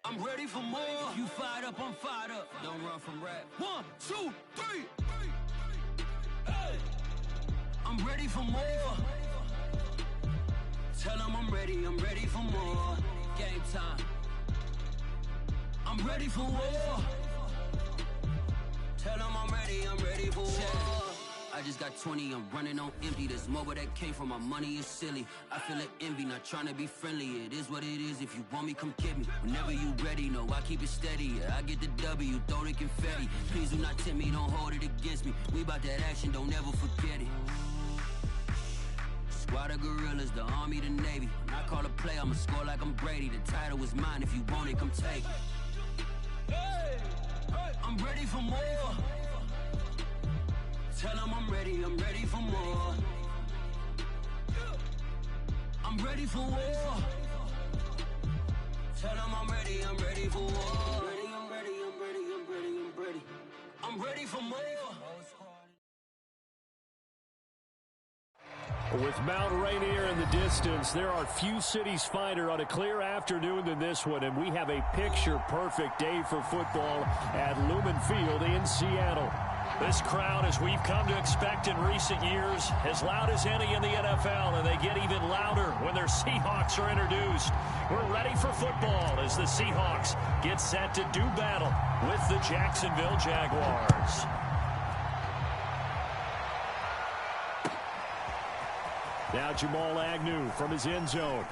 I'm ready for more. If you fired up, I'm fired up. Don't run from rap. 1, 2, 3. Hey. I'm ready for more. Tell them I'm ready for more. Game time. I'm ready for war. Tell them I'm ready for war. I just got 20, I'm running on empty. This mobile that came from my money is silly. I feel it envy, not trying to be friendly. It is what it is, if you want me, come get me. Whenever you ready, no, I keep it steady. Yeah, I get the W, throw the confetti. Please do not tempt me, don't hold it against me. We about that action, don't ever forget it. Squad of gorillas, the army, the navy. When I call a play, I'ma score like I'm Brady. The title is mine, if you want it, come take it. I'm ready for more. Tell them I'm ready for more. I'm ready for war. Tell them I'm ready for war. I'm ready for more. With Mount Rainier in the distance, there are few cities finer on a clear afternoon than this one, and we have a picture-perfect day for football at Lumen Field in Seattle. This crowd, as we've come to expect in recent years, as loud as any in the NFL, and they get even louder when their Seahawks are introduced. We're ready for football as the Seahawks get set to do battle with the Jacksonville Jaguars. Now Jamal Agnew from his end zone.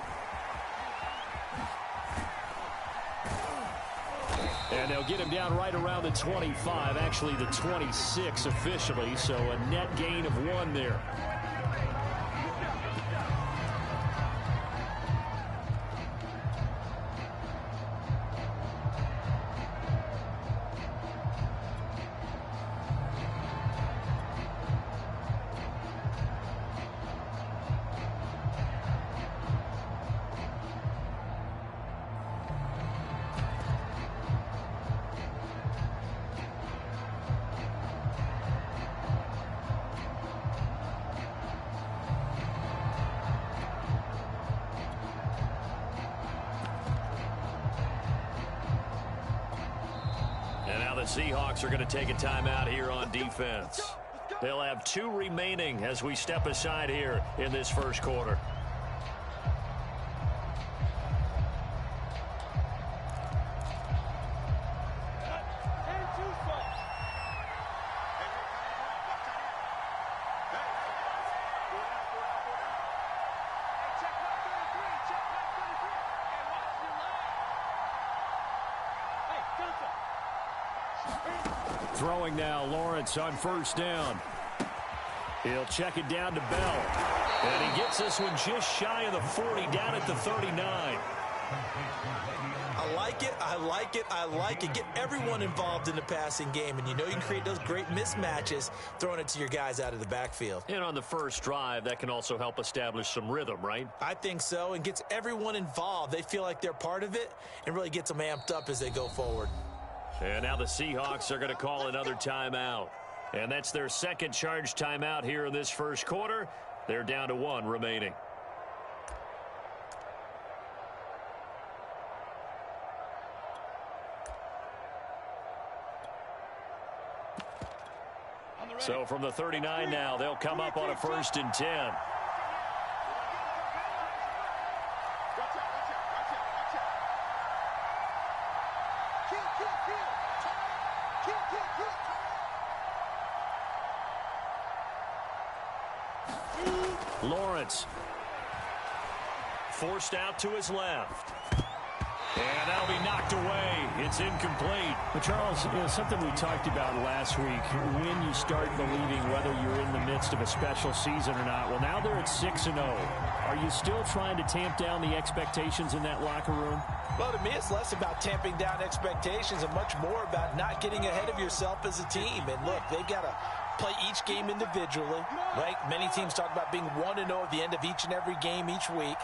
And they'll get him down right around the 25, actually the 26 officially, so a net gain of 1 there. Seahawks are going to take a timeout here on defense. They'll have 2 remaining as we step aside here in this first quarter. Throwing now, Lawrence on first down. He'll check it down to Bell. And he gets this one just shy of the 40, down at the 39. I like it, I like it, I like it. Get everyone involved in the passing game, and you know you can create those great mismatches throwing it to your guys out of the backfield. And on the first drive, that can also help establish some rhythm, right? I think so, and gets everyone involved. They feel like they're part of it and really gets them amped up as they go forward. And now the Seahawks are going to call another timeout. And that's their second charge timeout here in this first quarter. They're down to 1 remaining. So from the 39 now, they'll come up on a 1st and 10. Lawrence forced out to his left. And that'll be knocked away. It's incomplete. But Charles, something we talked about last week, when you start believing whether you're in the midst of a special season or not. Well, now they're at 6-0. Are you still trying to tamp down the expectations in that locker room? Well, to me, it's less about tamping down expectations and much more about not getting ahead of yourself as a team. And look, they've got to play each game individually, right? Many teams talk about being 1-0 at the end of each and every game each week.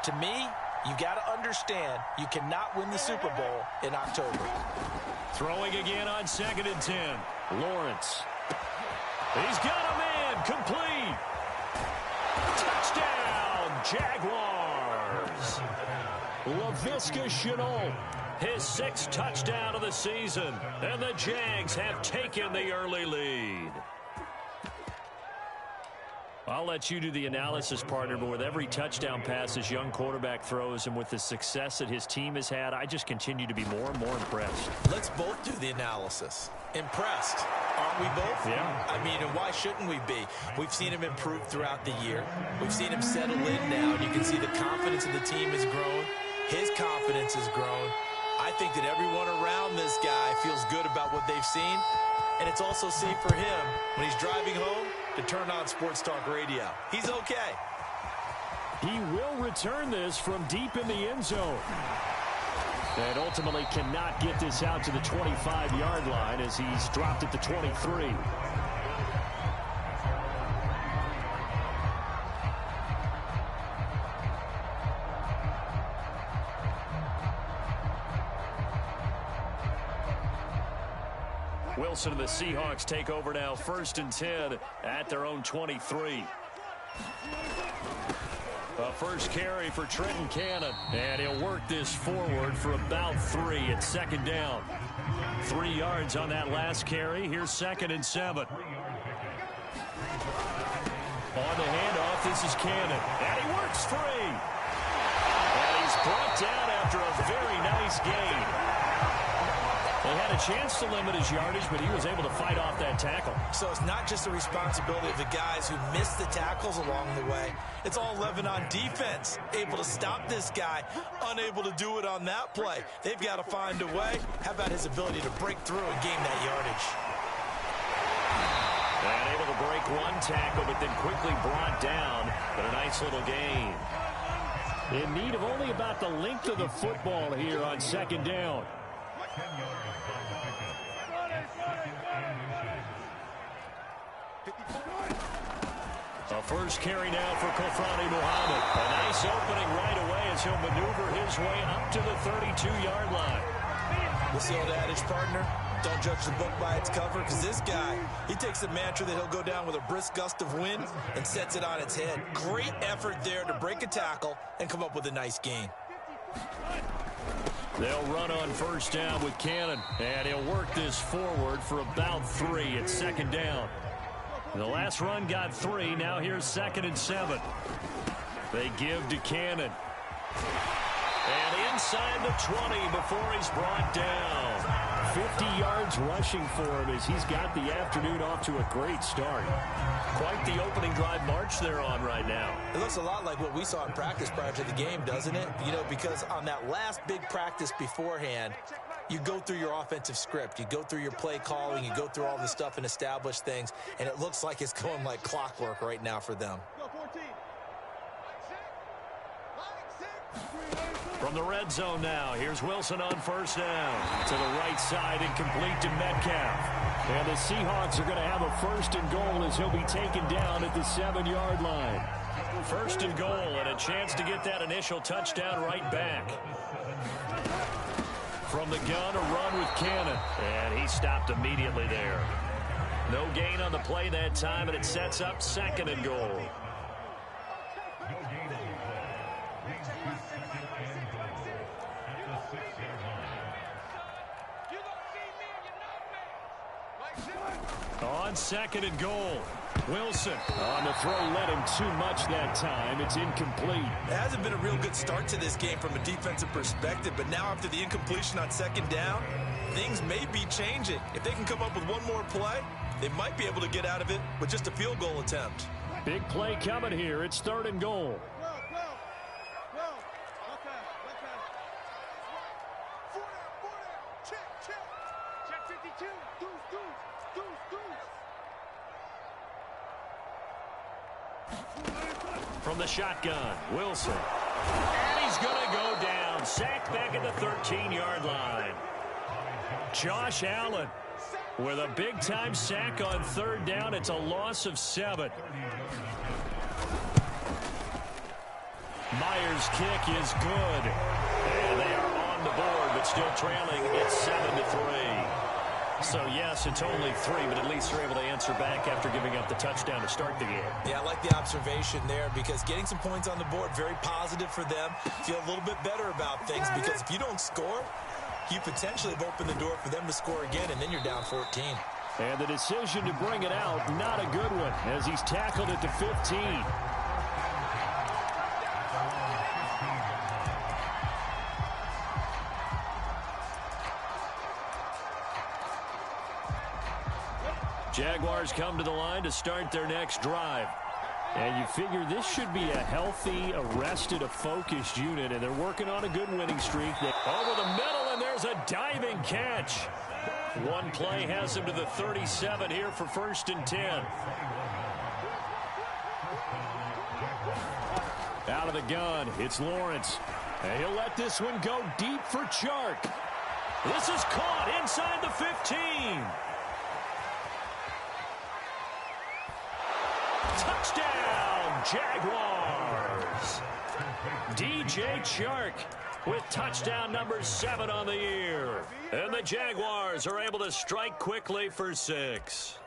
To me, you got to understand you cannot win the Super Bowl in October. Throwing again on 2nd and 10. Lawrence. He's got a man. Complete. Touchdown, Jaguars. Laviska Shenault his 6th touchdown of the season. And the Jags have taken the early lead. I'll let you do the analysis, partner, but with every touchdown pass this young quarterback throws and with the success that his team has had, I just continue to be more and more impressed. Let's both do the analysis. Impressed, aren't we both? Yeah. I mean, and why shouldn't we be? We've seen him improve throughout the year. We've seen him settle in now, and you can see the confidence of the team has grown. His confidence has grown. I think that everyone around this guy feels good about what they've seen, and it's also safe for him when he's driving home to turn on Sports Talk Radio. He's okay. He will return this from deep in the end zone. And ultimately cannot get this out to the 25-yard line as he's dropped at the 23. Wilson and the Seahawks take over now, 1st and 10 at their own 23. A first carry for Trenton Cannon, and he'll work this forward for about 3 at 2nd down. 3 yards on that last carry. Here's 2nd and 7. On the handoff, this is Cannon, and he works free. And he's brought down after a very nice gain. They had a chance to limit his yardage, but he was able to fight off that tackle. So it's not just the responsibility of the guys who missed the tackles along the way. It's all 11 on defense, able to stop this guy, unable to do it on that play. They've got to find a way. How about his ability to break through and gain that yardage? And able to break one tackle, but then quickly brought down, but a nice little gain. In need of only about the length of the football here on 2nd down. A first carry now for Kofrani Muhammad. A nice opening right away as he'll maneuver his way up to the 32-yard line. What's the old adage, partner? Don't judge the book by its cover, because this guy, he takes a mantra that he'll go down with a brisk gust of wind and sets it on its head. Great effort there to break a tackle and come up with a nice gain. They'll run on 1st down with Cannon, and he'll work this forward for about 3 at 2nd down. The last run got 3. Now here's 2nd and 7. They give to Cannon. And inside the 20 before he's brought down. 50 yards rushing for him as he's got the afternoon off to a great start. Quite the opening drive march they're on right now. It looks a lot like what we saw in practice prior to the game, doesn't it? You know, because on that last big practice beforehand, you go through your offensive script. You go through your play calling. You go through all this stuff and establish things. And it looks like it's going like clockwork right now for them. From the red zone now, here's Wilson on 1st down. To the right side and complete to Metcalf. And the Seahawks are going to have a 1st and goal as he'll be taken down at the 7-yard line. 1st and goal and a chance to get that initial touchdown right back. From the gun, a run with Cannon. And he stopped immediately there. No gain on the play that time, and it sets up 2nd and goal. On 2nd and goal. Wilson on the throw, led him too much that time. It's incomplete. It hasn't been a real good start to this game from a defensive perspective, but now after the incompletion on 2nd down, things may be changing. If they can come up with one more play, they might be able to get out of it with just a field goal attempt. Big play coming here. It's 3rd and goal. From the shotgun, Wilson. And he's going to go down. Sacked back at the 13-yard line. Josh Allen with a big-time sack on 3rd down. It's a loss of 7. Myers' kick is good. And they are on the board, but still trailing. It's 7-3. So, yes, it's only 3, but at least they're able to answer back after giving up the touchdown to start the game. Yeah, I like the observation there because getting some points on the board, very positive for them. Feel a little bit better about things because if you don't score, you potentially have opened the door for them to score again, and then you're down 14. And the decision to bring it out, not a good one, as he's tackled at the 15. Jaguars come to the line to start their next drive. And you figure this should be a healthy, arrested, a focused unit, and they're working on a good winning streak. Over the middle, and there's a diving catch. One play has him to the 37 here for 1st and 10. Out of the gun, it's Lawrence. And he'll let this one go deep for Chark. This is caught inside the 15. Touchdown, Jaguars. DJ Chark with touchdown number 7 on the year. And the Jaguars are able to strike quickly for 6.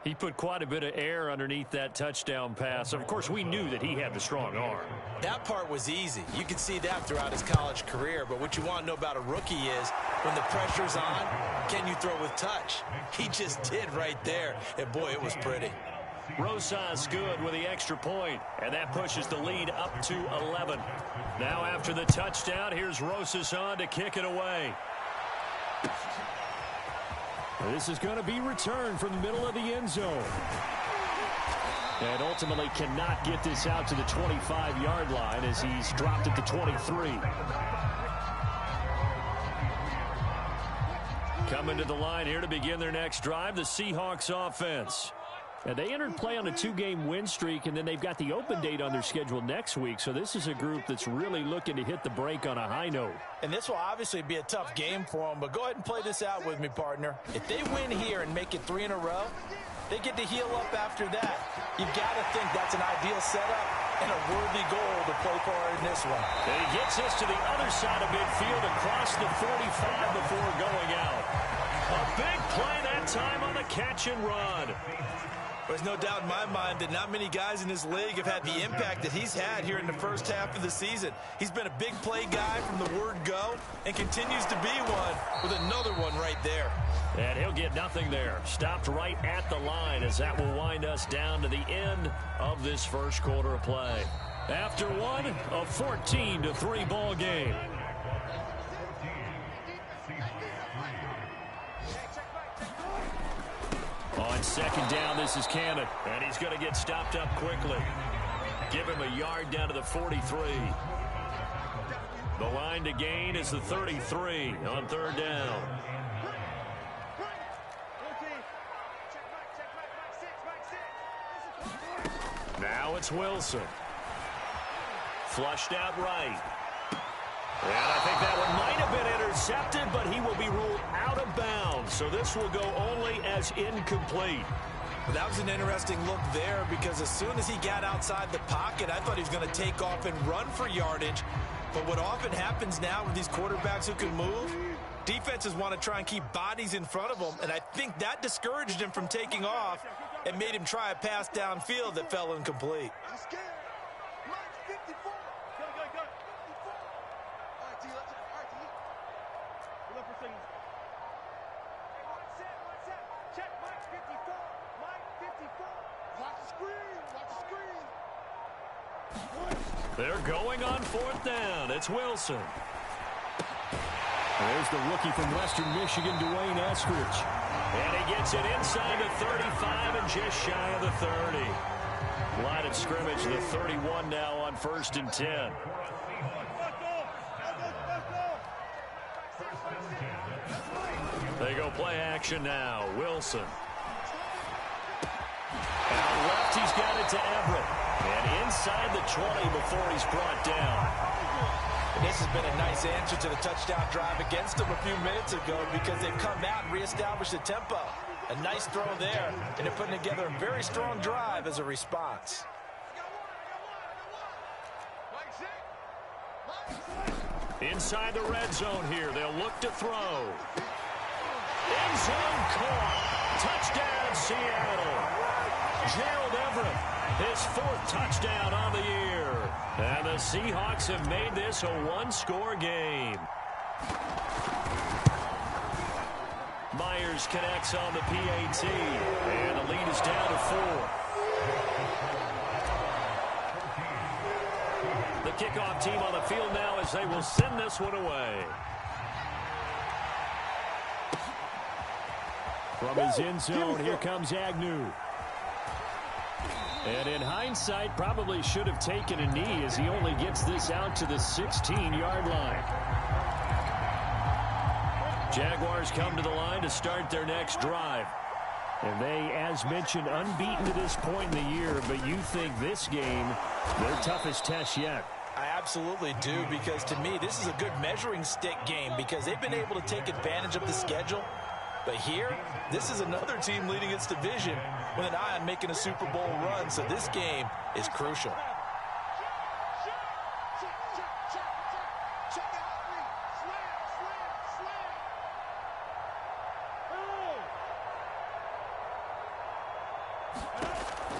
He put quite a bit of air underneath that touchdown pass. Of course, we knew that he had the strong arm. That part was easy. You could see that throughout his college career. But what you want to know about a rookie is when the pressure's on, can you throw with touch? He just did right there. And, boy, it was pretty. Rosas good with the extra point, and that pushes the lead up to 11. Now after the touchdown, here's Rosas on to kick it away. This is going to be returned from the middle of the end zone. And ultimately cannot get this out to the 25-yard line as he's dropped at the 23. Coming to the line here to begin their next drive, the Seahawks offense. And they entered play on a 2-game win streak, and then they've got the open date on their schedule next week. So this is a group that's really looking to hit the break on a high note. And this will obviously be a tough game for them, but go ahead and play this out with me, partner. If they win here and make it 3 in a row, they get to heal up after that. You've got to think that's an ideal setup and a worthy goal to play for in this one. And he gets us to the other side of midfield across the 45 before going out. A big play that time on the catch and run. There's no doubt in my mind that not many guys in this league have had the impact that he's had here in the first half of the season. He's been a big play guy from the word go and continues to be one with another one right there. And he'll get nothing there. Stopped right at the line as that will wind us down to the end of this first quarter of play. After one, a 14-3 ball game. On second down, this is Cannon, and he's going to get stopped up quickly. Give him a yard down to the 43. The line to gain is the 33 on third down. Now it's Wilson. Flushed out right. And I think that one might have been intercepted, but he will be ruled out of bounds. So this will go only as incomplete. Well, that was an interesting look there because as soon as he got outside the pocket, I thought he was going to take off and run for yardage. But what often happens now with these quarterbacks who can move, defenses want to try and keep bodies in front of them. And I think that discouraged him from taking off and made him try a pass downfield that fell incomplete. They're going on fourth down. It's Wilson. There's the rookie from Western Michigan, Dwayne Eskridge. And he gets it inside the 35 and just shy of the 30. Line of scrimmage, the 31 now on 1st and 10. They go play action now. Wilson. Out left, he's got it to Everett. And inside the 20 before he's brought down. And this has been a nice answer to the touchdown drive against them a few minutes ago because they've come out and reestablished the tempo. A nice throw there, and they're putting together a very strong drive as a response. Inside the red zone here, they'll look to throw. End zone caught. Touchdown, Seattle. Gerald Everett His 4th touchdown on the year. And the Seahawks have made this a one-score game. Myers connects on the PAT, and the lead is down to 4. The kickoff team on the field now as they will send this one away. From his end zone, here comes Agnew. And in hindsight, probably should have taken a knee as he only gets this out to the 16-yard line. Jaguars come to the line to start their next drive. And they, as mentioned, unbeaten to this point in the year, but you think this game, their toughest test yet. I absolutely do, because to me, this is a good measuring stick game because they've been able to take advantage of the schedule. But here, this is another team leading its division with an eye on making a Super Bowl run, so this game is crucial.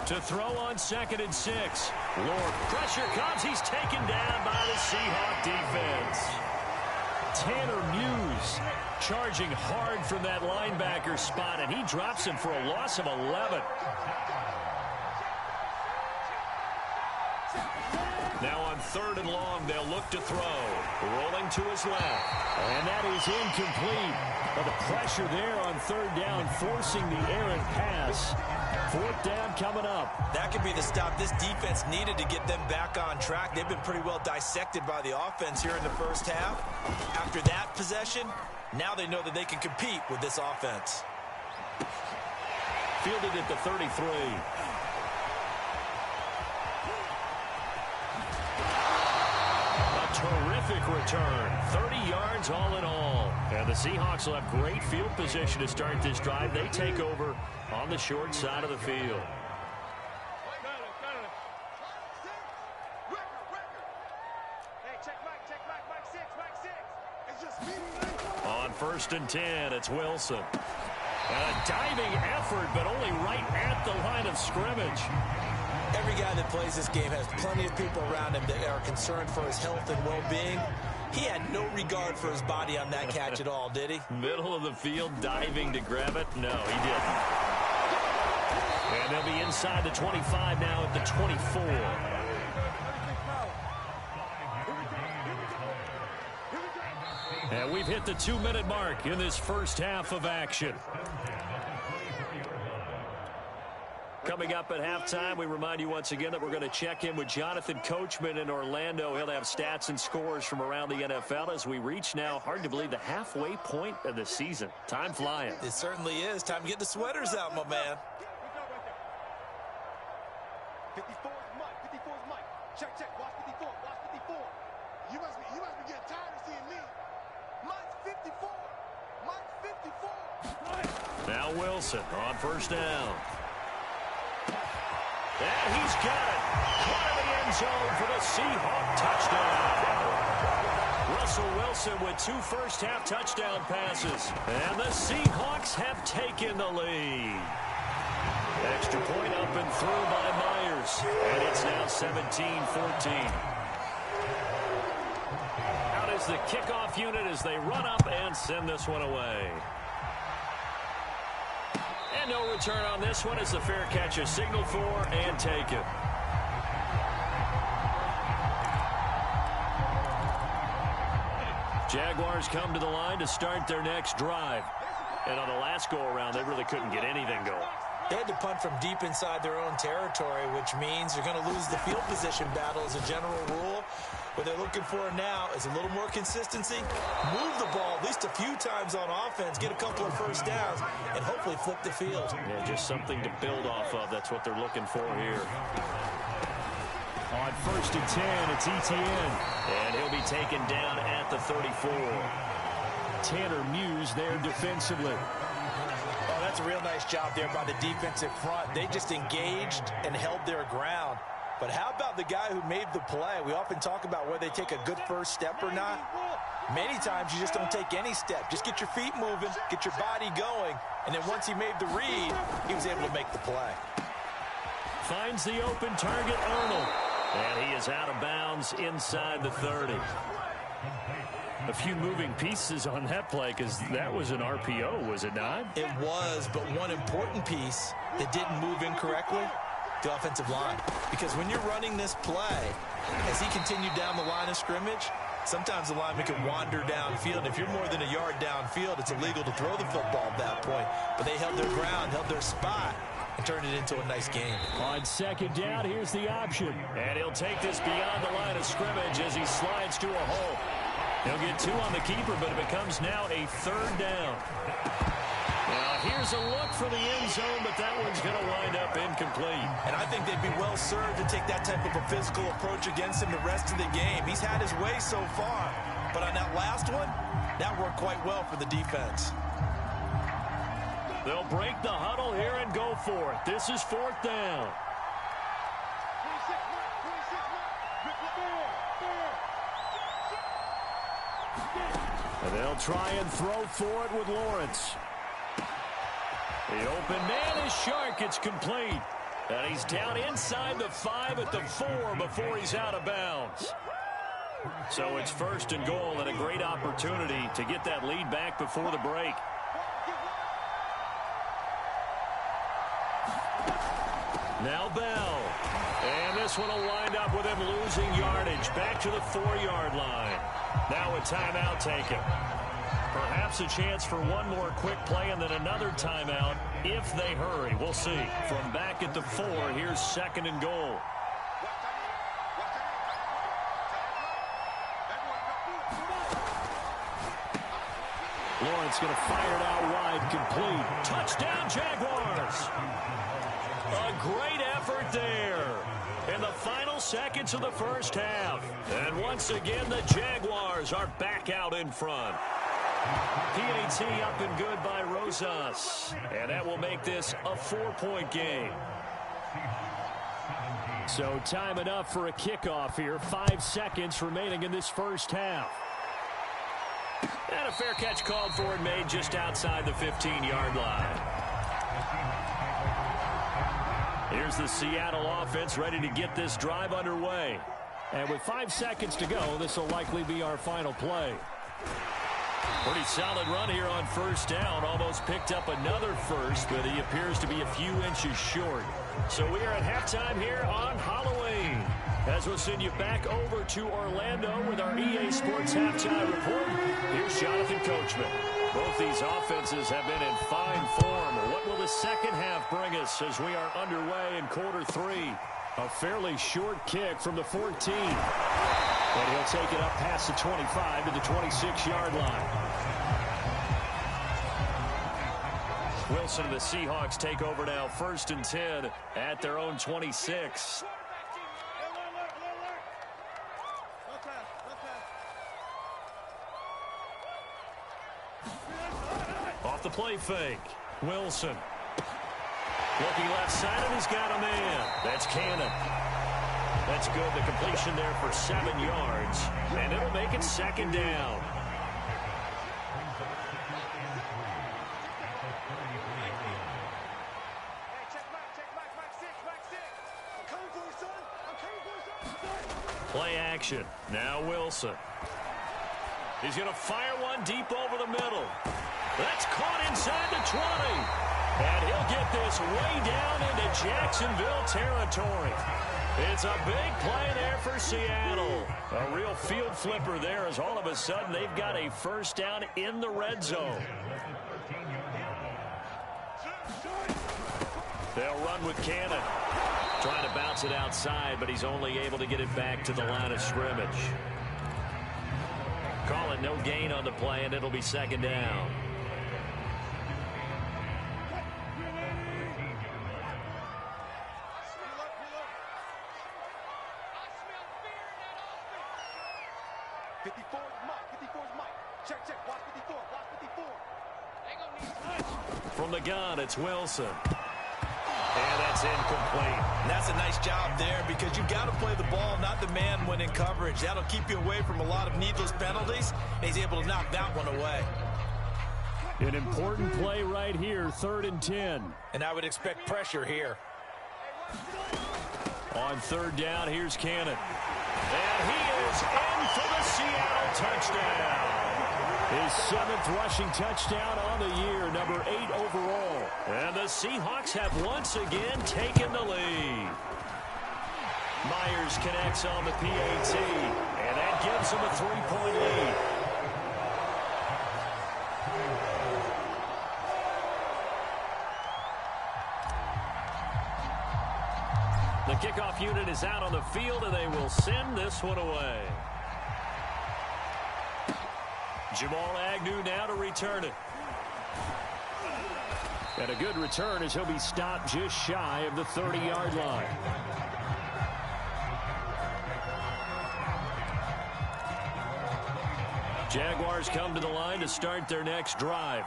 To throw on 2nd and 6. Lord, pressure comes. He's taken down by the Seahawk defense. Tanner Muse charging hard from that linebacker spot, and he drops him for a loss of 11. Now on 3rd and long, they'll look to throw. Rolling to his left. And that is incomplete. But the pressure there on 3rd down, forcing the errant pass. 4th down coming up. That could be the stop this defense needed to get them back on track. They've been pretty well dissected by the offense here in the first half. After that possession, now they know that they can compete with this offense. Fielded at the 33. Terrific return. 30 yards all in all. And the Seahawks will have great field position to start this drive. They take over on the short side of the field. On 1st and 10, it's Wilson. And a diving effort, but only right at the line of scrimmage. Every guy that plays this game has plenty of people around him that are concerned for his health and well-being. He had no regard for his body on that catch at all, did he? Middle of the field, diving to grab it? No, he didn't. And they'll be inside the 25 now at the 24. And we've hit the 2-minute mark in this first half of action. Coming up at halftime, we remind you once again that we're going to check in with Jonathan Coachman in Orlando. He'll have stats and scores from around the NFL as we reach now, hard to believe, the halfway point of the season. Time flying. It certainly is. Time to get the sweaters out, my man. 54 is Mike. 54 is Mike. Check, check. Watch 54. Watch 54. You must be getting tired of seeing me. Mike's 54. Mike's 54. Now Wilson on 1st down. And he's got it. Caught in the end zone for the Seahawk touchdown. Russell Wilson with 2 first-half touchdown passes. And the Seahawks have taken the lead. Extra point up and through by Myers. And it's now 17-14. Out is the kickoff unit as they run up and send this one away. And no return on this one as the fair catch is signaled for and taken. Jaguars come to the line to start their next drive. And on the last go-around, they really couldn't get anything going. They had to punt from deep inside their own territory, which means you're going to lose the field position battle as a general rule. What they're looking for now is a little more consistency, move the ball at least a few times on offense, get a couple of first downs, and hopefully flip the field. Yeah, just something to build off of. That's what they're looking for here. On 1st and 10, it's Etienne. And he'll be taken down at the 34. Tanner Muse there defensively. Oh, that's a real nice job there by the defensive front. They just engaged and held their ground. But how about the guy who made the play? We often talk about whether they take a good first step or not. Many times you just don't take any step. Just get your feet moving, get your body going, and then once he made the read, he was able to make the play. Finds the open target, Arnold. And he is out of bounds inside the 30. A few moving pieces on that play because that was an RPO, was it not? It was, but one important piece that didn't move incorrectly, the offensive line. Because when you're running this play, as he continued down the line of scrimmage, sometimes the lineman can wander downfield. If you're more than a yard downfield, it's illegal to throw the football at that point. But they held their ground, held their spot, and turned it into a nice game. On second down, here's the option. And he'll take this beyond the line of scrimmage as he slides to a hole. He'll get 2 on the keeper, but it becomes now a 3rd down. Now, here's a look for the end zone, but that one's going to wind up incomplete. And I think they'd be well served to take that type of a physical approach against him the rest of the game. He's had his way so far, but on that last one, that worked quite well for the defense. They'll break the huddle here and go for it. This is 4th down. And they'll try and throw for it with Lawrence. The open man is Shark. It's complete. And he's down inside the 5 at the 4 before he's out of bounds. So it's 1st and goal and a great opportunity to get that lead back before the break. Now Bell. And this one will wind up with him losing yardage back to the 4-yard line. Now a timeout taken. Perhaps a chance for one more quick play and then another timeout if they hurry. We'll see. From back at the 4, here's 2nd and goal. Lawrence going to fire it out wide, complete. Touchdown, Jaguars! A great effort there in the final seconds of the first half. And once again, the Jaguars are back out in front. PAT up and good by Rosas. And that will make this a 4-point game. So time enough for a kickoff here. 5 seconds remaining in this first half. And a fair catch called for and made just outside the 15-yard line. Here's the Seattle offense ready to get this drive underway. And with 5 seconds to go, this will likely be our final play. Pretty solid run here on 1st down. Almost picked up another first, but he appears to be a few inches short. So we are at halftime here on Halloween. As we'll send you back over to Orlando with our EA Sports Halftime Report, here's Jonathan Coachman. Both these offenses have been in fine form. What will the second half bring us as we are underway in quarter 3? A fairly short kick from the 14. And he'll take it up past the 25 to the 26-yard line. Wilson and the Seahawks take over now, 1st and 10 at their own 26. Off the play fake. Wilson. Looking left side, and he's got a man. That's Cannon. That's good. The completion there for 7 yards. And it'll make it 2nd down. Play action. Now Wilson. He's going to fire one deep over the middle. That's caught inside the 20. And he'll get this way down into Jacksonville territory. It's a big play there for Seattle. A real field flipper there as all of a sudden they've got a 1st down in the red zone. They'll run with Cannon. Trying to bounce it outside, but he's only able to get it back to the line of scrimmage. Call it no gain on the play, and it'll be 2nd down. From the gun, it's Wilson. And that's incomplete. And that's a nice job there because you've got to play the ball, not the man when in coverage. That'll keep you away from a lot of needless penalties, and he's able to knock that one away. An important play right here, 3rd and 10. And I would expect pressure here. On third down, here's Cannon. And he is in for the Seattle touchdown. His 7th rushing touchdown on the year, number 8 overall. And the Seahawks have once again taken the lead. Myers connects on the PAT, and that gives him a 3-point lead. The kickoff unit is out on the field, and they will send this one away. Jamal Agnew now to return it. And a good return as he'll be stopped just shy of the 30-yard line. Jaguars come to the line to start their next drive.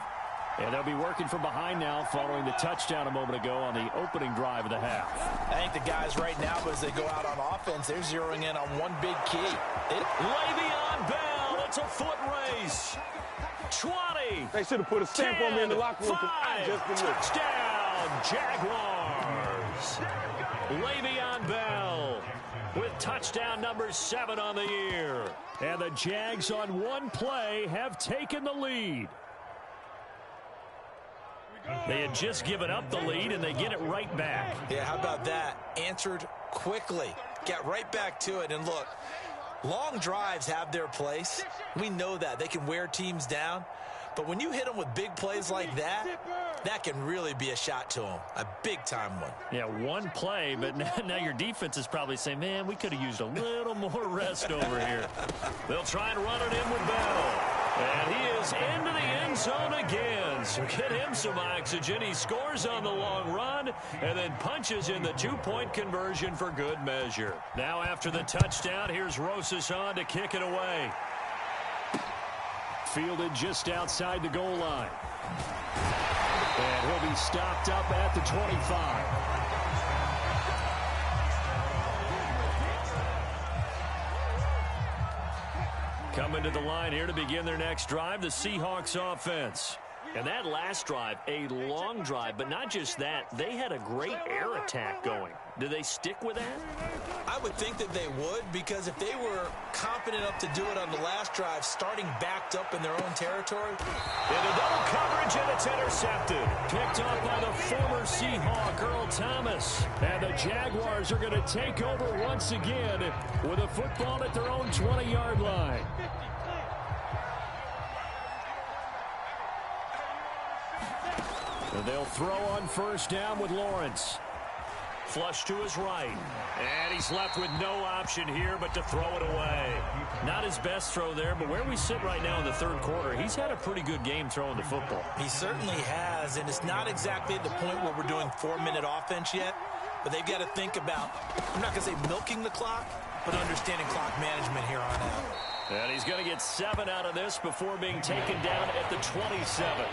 And they'll be working from behind now following the touchdown a moment ago on the opening drive of the half. I think the guys right now, as they go out on offense, they're zeroing in on one big key. Le'Veon Bell, it's a foot race. 20. They should have put a stamp 10, on me in the locker room. 5, touchdown, Jaguars. Le'Veon Bell with touchdown number 7 on the year. And the Jags on one play have taken the lead. They had just given up the lead, and they get it right back. Yeah, how about that? Answered quickly. Get right back to it. And look, long drives have their place. We know that. They can wear teams down. But when you hit them with big plays like that, that can really be a shot to them. A big-time one. Yeah, one play, but now your defense is probably saying, man, we could have used a little more rest over here. They'll try and run it in with Bell. And he is into the end zone again. So get him some oxygen. He scores on the long run and then punches in the 2-point conversion for good measure. Now after the touchdown, here's Rosas on to kick it away. Fielded just outside the goal line. And he'll be stopped up at the 25. Coming to the line here to begin their next drive, the Seahawks offense. And that last drive, a long drive, but not just that, they had a great air attack going. Do they stick with that? I would think that they would, because if they were confident enough to do it on the last drive, starting backed up in their own territory. Into double coverage, and it's intercepted. Picked up by the former Seahawk, Earl Thomas. And the Jaguars are going to take over once again with a football at their own 20-yard line. And they'll throw on first down with Lawrence. Flush to his right. And he's left with no option here but to throw it away. Not his best throw there, but where we sit right now in the third quarter, he's had a pretty good game throwing the football. He certainly has, and it's not exactly at the point where we're doing 4-minute offense yet, but they've got to think about, I'm not going to say milking the clock, but understanding clock management here on out. And he's going to get 7 out of this before being taken down at the 27.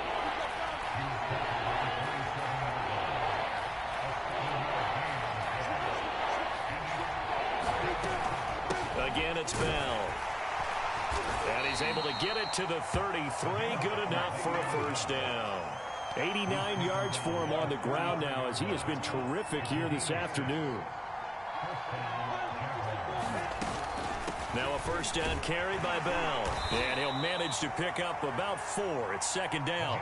Again, it's Bell. And he's able to get it to the 33. Good enough for a first down. 89 yards for him on the ground now as he has been terrific here this afternoon. Now a first down carry by Bell. And he'll manage to pick up about 4. It's second down.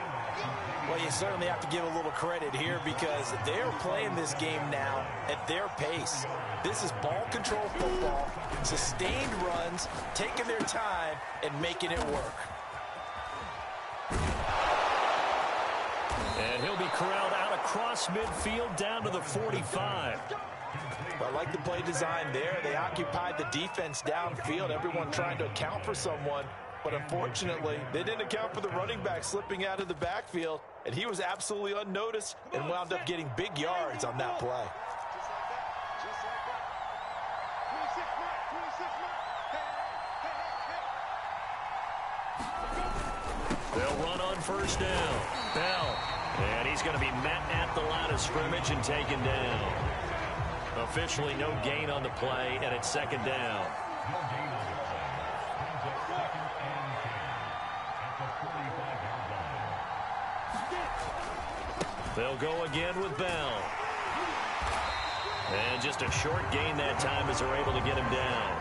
Well, you certainly have to give a little credit here because they're playing this game now at their pace. This is ball control football, sustained runs, taking their time, and making it work. And he'll be corralled out across midfield down to the 45. I like the play design there. They occupied the defense downfield, everyone trying to account for someone. But unfortunately, they didn't account for the running back slipping out of the backfield, and he was absolutely unnoticed and wound up getting big yards on that play. They'll run on first down. Bell. And he's going to be met at the line of scrimmage and taken down. Officially no gain on the play, and it's second down. They'll go again with Bell. And just a short gain that time as they're able to get him down.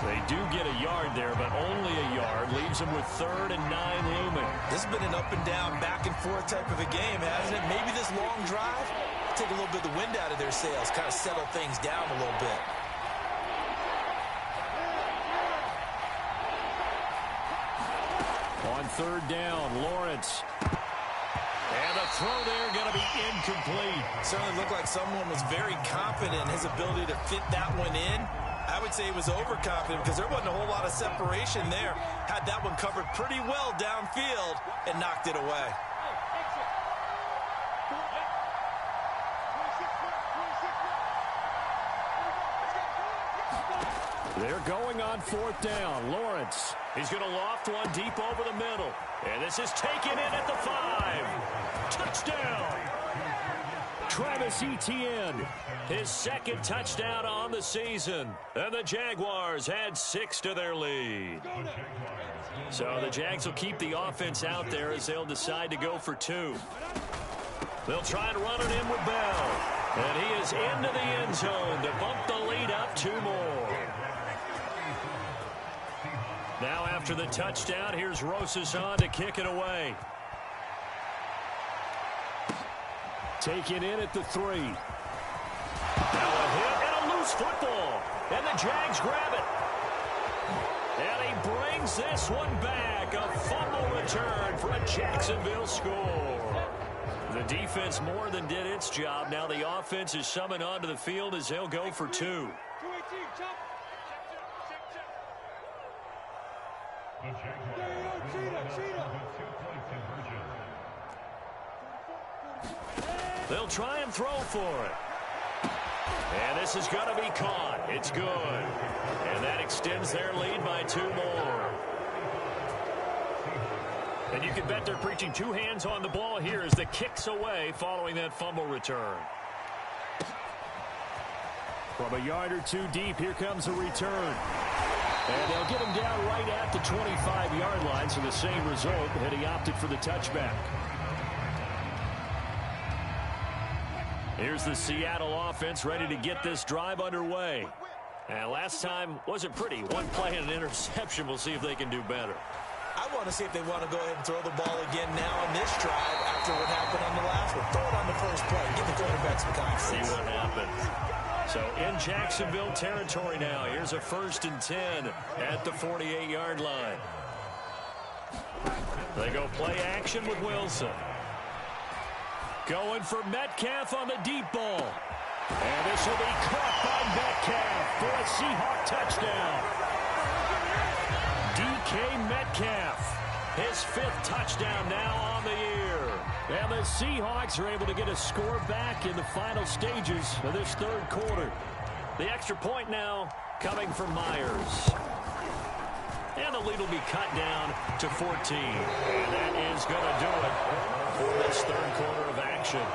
They do get a yard there, but only a yard. Leaves them with 3rd and 9 looming. This has been an up and down, back and forth type of a game, hasn't it? Maybe this long drive, take a little bit of the wind out of their sails, kind of settle things down a little bit. On 3rd down, Lawrence. And the throw there going to be incomplete. Certainly looked like someone was very confident in his ability to fit that one in. I would say he was overconfident because there wasn't a whole lot of separation there. Had that one covered pretty well downfield and knocked it away. They're going on 4th down. Lawrence. He's going to loft one deep over the middle. And this is taken in at the 5. Touchdown. Travis Etienne, his 2nd touchdown on the season. And the Jaguars add 6 to their lead. So the Jags will keep the offense out there as they'll decide to go for 2. They'll try and run it in with Bell. And he is into the end zone to bump the lead up 2 more. Now after the touchdown, here's Rosas on to kick it away. Taken in at the 3. Now a hit and a loose football. And the Jags grab it. And he brings this one back. A fumble return for a Jacksonville score. The defense more than did its job. Now the offense is summoned onto the field as they'll go for 2. They'll try and throw for it. And this is going to be caught. It's good. And that extends their lead by 2 more. And you can bet they're preaching 2 hands on the ball here as the kick's away following that fumble return. From a yard or 2 deep, here comes a return. And they'll get him down right at the 25-yard line, so the same result, had he opted for the touchback. Here's the Seattle offense ready to get this drive underway. And last time wasn't pretty. 1 play and an interception. We'll see if they can do better. I want to see if they want to go ahead and throw the ball again now on this drive after what happened on the last one. Throw it on the first play. Give the quarterback some confidence. See what happens. So in Jacksonville territory now. Here's a 1st and 10 at the 48-yard line. They go play action with Wilson. Going for Metcalf on the deep ball. And this will be caught by Metcalf for a Seahawk touchdown. DK Metcalf, his 5th touchdown now on the year. And the Seahawks are able to get a score back in the final stages of this 3rd quarter. The extra point now coming from Myers. And the lead will be cut down to 14. And that is going to do it for this 3rd quarter of action.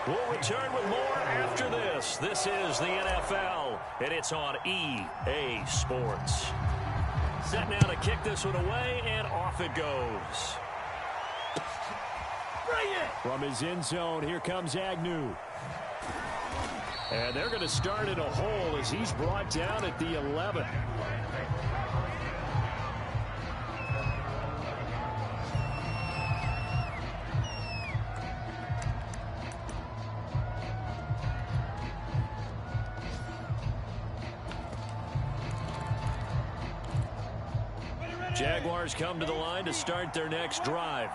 We'll return with more after this. This is the NFL, and it's on EA Sports. Set now to kick this one away, and off it goes. From his end zone, here comes Agnew. And they're going to start in a hole as he's brought down at the 11. Jaguars come to the line to start their next drive.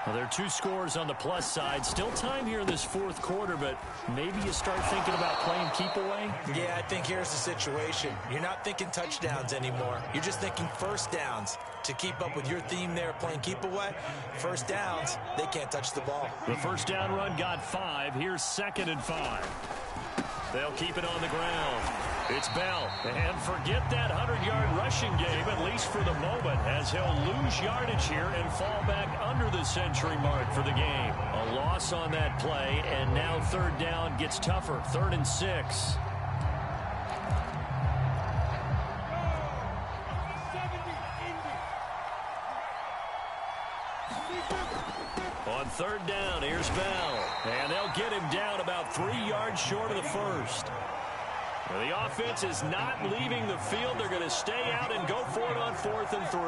Well, there are 2 scores on the plus side. Still time here in this 4th quarter, but maybe you start thinking about playing keep away? Yeah, I think here's the situation. You're not thinking touchdowns anymore. You're just thinking 1st downs. To keep up with your theme there, playing keep away, 1st downs, they can't touch the ball. The 1st down run got 5. Here's 2nd and 5. They'll keep it on the ground. It's Bell. And forget that 100-yard rushing game, at least for the moment, as he'll lose yardage here and fall back under the century mark for the game. A loss on that play, and now 3rd down gets tougher. 3rd and 6. On 3rd down, here's Bell. And they'll get him down about 3 yards short of the 1st. Well, the offense is not leaving the field. They're going to stay out and go for it on 4th and 3.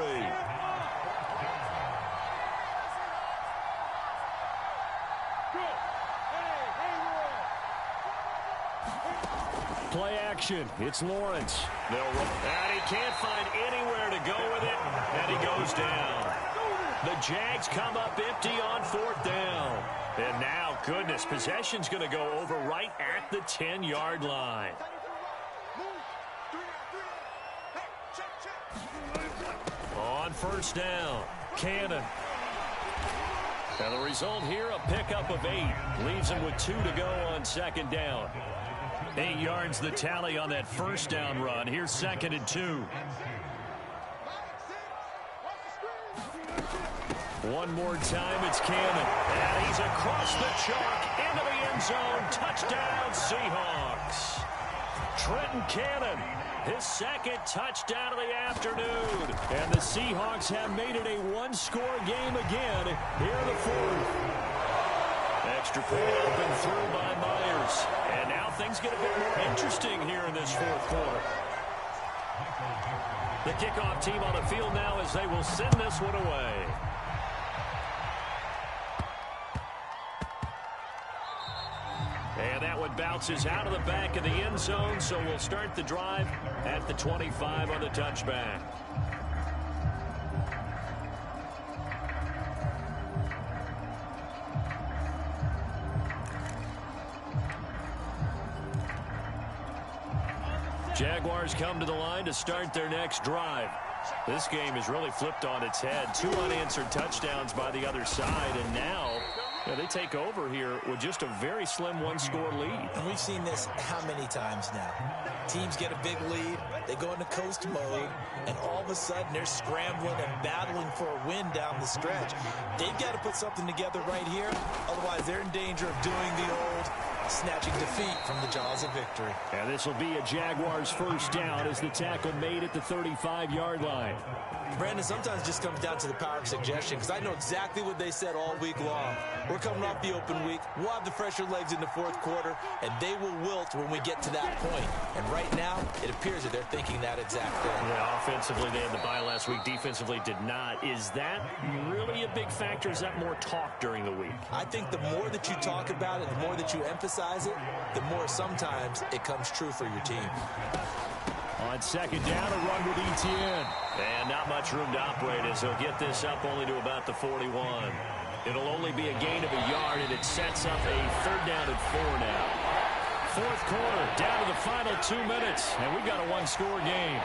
Play action. It's Lawrence. And he can't find anywhere to go with it. And he goes down. The Jags come up empty on 4th down. And now, goodness, possession's going to go over right at the 10-yard line. On 1st down, Cannon. And the result here, a pickup of 8. Leaves him with 2 to go on 2nd down. 8 yards the tally on that 1st down run. Here's 2nd and 2. One more time, it's Cannon. And he's across the chalk into the end zone. Touchdown, Seahawks. Trenton Cannon, his 2nd touchdown of the afternoon. And the Seahawks have made it a one-score game again here in the 4th. Extra point open through by Myers. And now things get a bit more interesting here in this 4th quarter. The kickoff team on the field now as they will send this one away. And that one bounces out of the back of the end zone, so we'll start the drive at the 25 on the touchback. Jaguars come to the line to start their next drive. This game has really flipped on its head. 2 unanswered touchdowns by the other side, and now they take over here with just a very slim one-score lead. And we've seen this how many times now? Teams get a big lead, they go into coast mode, and all of a sudden they're scrambling and battling for a win down the stretch. They've got to put something together right here, otherwise they're in danger of doing the old snatching defeat from the jaws of victory. And this will be a Jaguars 1st down as the tackle made at the 35-yard line. Brandon, sometimes it just comes down to the power of suggestion, because I know exactly what they said all week long. We're coming off the open week. We'll have the fresher legs in the 4th quarter, and they will wilt when we get to that point. And right now, it appears that they're thinking that exact thing. Yeah, offensively, they had the bye last week. Defensively, did not. Is that really a big factor? Is that more talk during the week? I think the more that you talk about it, the more that you emphasize it, the more sometimes it comes true for your team. On 2nd down, a run with Etienne. And not much room to operate as he'll get this up only to about the 41. It'll only be a gain of a yard, and it sets up a 3rd down and 4 now. 4th quarter, down to the final 2 minutes, and we've got a one-score game.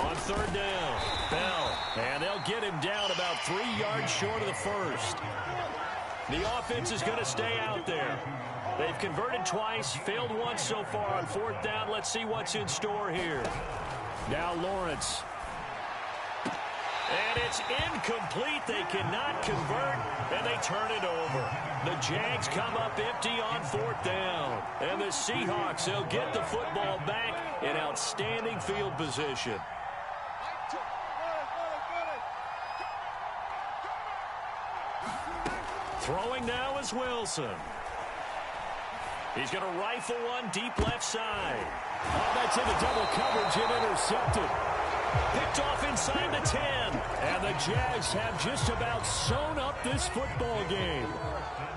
On 3rd down, Bell. And they'll get him down about 3 yards short of the 1st. The offense is going to stay out there. They've converted twice, failed once so far on 4th down. Let's see what's in store here. Now Lawrence. And it's incomplete. They cannot convert, and they turn it over. The Jags come up empty on 4th down. And the Seahawks, they'll get the football back in outstanding field position. Throwing now is Wilson. He's going to rifle one deep left side. Oh, that's into double coverage and intercepted. Picked off inside the 10. And the Jags have just about sewn up this football game.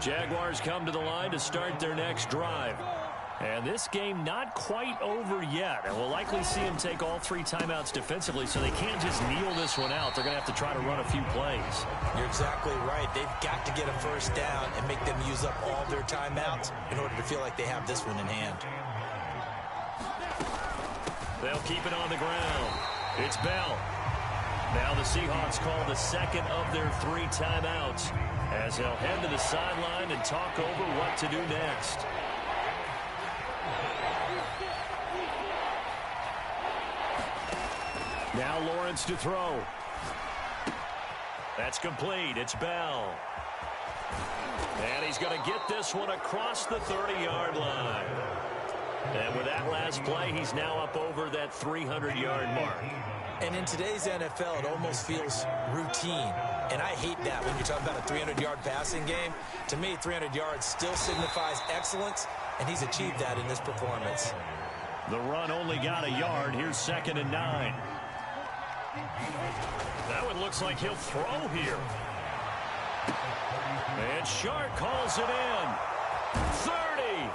Jaguars come to the line to start their next drive. And this game not quite over yet. And we'll likely see them take all 3 timeouts defensively, so they can't just kneel this one out. They're going to have to try to run a few plays. You're exactly right. They've got to get a 1st down and make them use up all their timeouts in order to feel like they have this one in hand. They'll keep it on the ground. It's Bell. Now the Seahawks call the 2nd of their 3 timeouts as they'll head to the sideline and talk over what to do next. Now Lawrence to throw. That's complete. It's Bell. And he's going to get this one across the 30-yard line. And with that last play, he's now up over that 300-yard mark. And in today's NFL, it almost feels routine. And I hate that when you're talking about a 300-yard passing game. To me, 300 yards still signifies excellence, and he's achieved that in this performance. The run only got a yard. Here's 2nd and 9. That one looks like he'll throw here. And Shark calls it in. 30.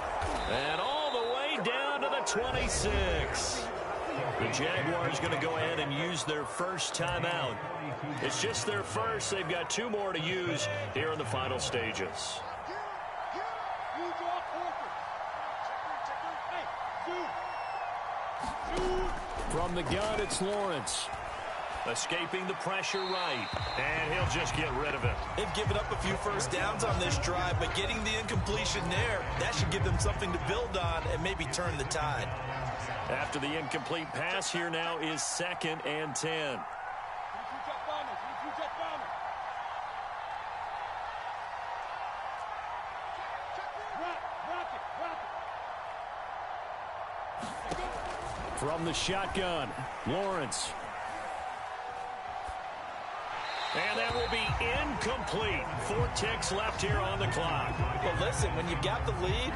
And all the way down to the 26. The Jaguars going to go ahead and use their first timeout. It's just their first. They've got 2 more to use here in the final stages. From the gun, it's Lawrence. Escaping the pressure right. And he'll just get rid of it. They've given up a few first downs on this drive, but getting the incompletion there, that should give them something to build on and maybe turn the tide. After the incomplete pass, here now is 2nd and 10. From the shotgun, Lawrence. And that will be incomplete. 4 ticks left here on the clock. Well, listen, when you've got the lead,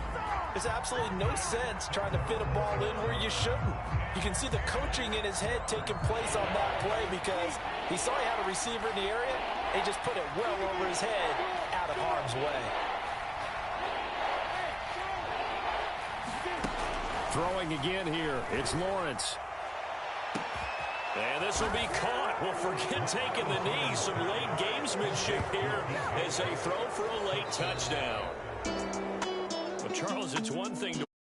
there's absolutely no sense trying to fit a ball in where you shouldn't. You can see the coaching in his head taking place on that play because he saw he had a receiver in the area, and he just put it well over his head out of harm's way. Throwing again here, it's Lawrence. And this will be caught. Well, forget taking the knee. Some late gamesmanship here as they throw for a late touchdown. Well, Charles, it's one thing to